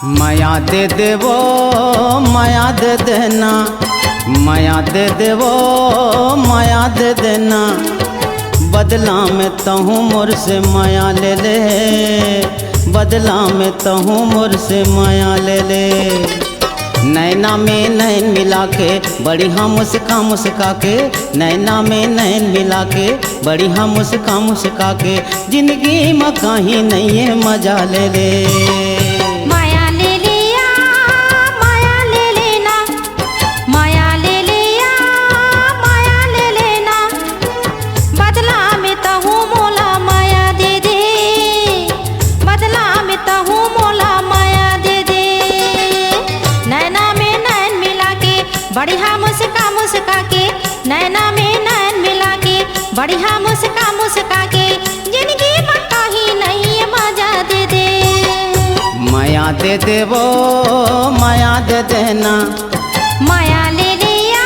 माया दे देवो माया दे देना, माया दे देवो माया दे देना, बदला में तहूँ मोर से माया ले ले, बदला में तहूँ मोर से माया ले ले। नैना में नैन मिला के बड़ी हाँ मुस्का मुस्का के, नैना में नैन मिला के बड़ी हाँ मुस्का मुस्का के, जिंदगी में कहीं नहीं है मजा ले ले। माया ले लिया माया ले लेना, माया ले लिया माया ले लेना, बदला में तहूँ मोला माया दे दे, बदला में तहूँ मोला माया दे दे। नैना में नैन मिला के बढ़िया मुस्का मुस्का के, नैना में नैन मिला के बढ़िया मुस्का मुस्का के, जिंदगी में कहीं नहीं है मजा दे दे। माया दे देवो माया दे देना, माया ले लिया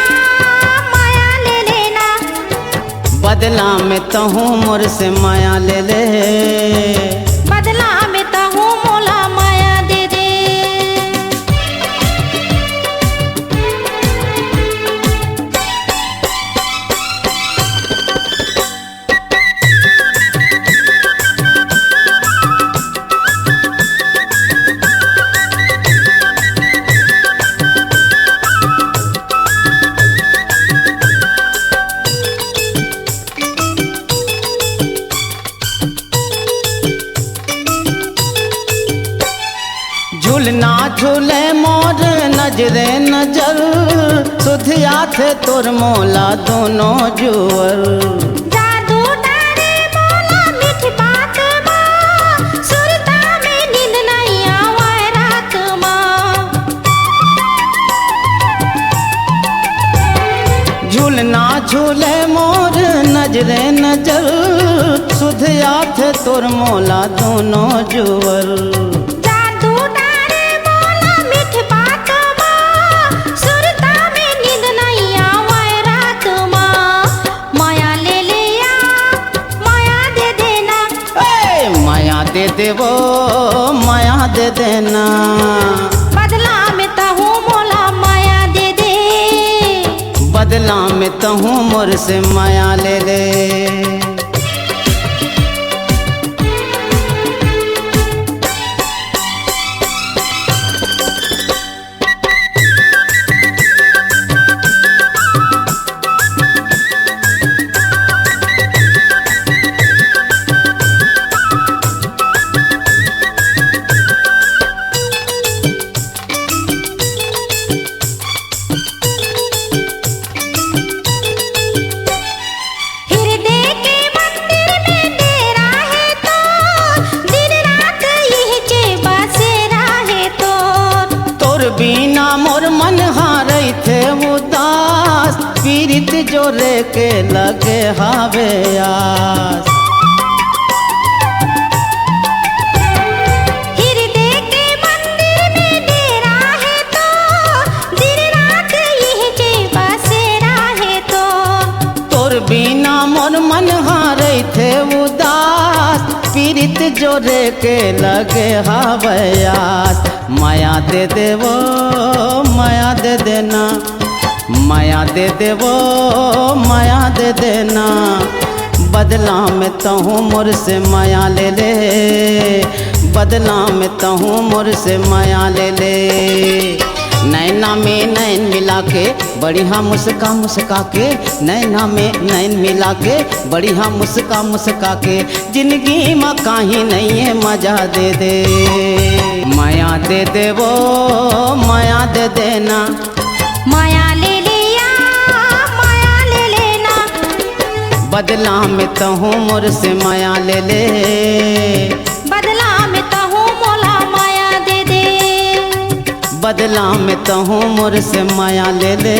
माया ले लेना, बदला में तहूँ मोर से माया ले ले, बदला में तहूँ मोला माया दे दे। झूलना झूले मोर नजरे नजर, सुधिया थे तोर मोला दोनों जुअर। जादू डारे मोला मीठी बात माँ, सुरता में नींद नहीं आवे रात माँ। झूलना झूले मोर नजरे नजर, सुधिया थे तोर मोला दोनों जुअर। जादू डारे मोला मीठी बात माँ, सुरता में नींद नहीं आवे रात माँ। माया ले लिया माया दे देना, ए, माया दे देवो माया दे देना, बदला में तहूँ मोला माया दे दे। बदला में तहूँ मोर से माया ले ले। हृदय के मंदिर में डेरा है तो, दिन रात यही के बसेरा है तो। तोर बिना मोर मन हारई थे उदास, पीरित जोरे के लगे हावे आस। हृदय के मंदिर में डेरा है तो, दिन रात यही के बसेरा है तो। तोर बिना मोर मन हारई थे उदास, पीरित जोरे के लगे हावे आस। माया दे देवो माया दे देना, माया दे देवो माया दे देना, बदला में तहूँ मोर से माया ले ले, बदला में तहूँ मोर से माया ले ले। नैना में नैन मिला के बढ़िया मुस्का मुस्का के, नैना में नैन मिला के बढ़िया मुस्का मुस्का के, जिंदगी में कहीं नहीं है मजा दे दे। माया दे देवो माया दे देना, माया ले लिया माया ले लेना, बदला में तहूँ मोर से माया ले ले, बदला में तहूँ मोला माया दे दे। बदला में तहूँ मोर से माया ले ले।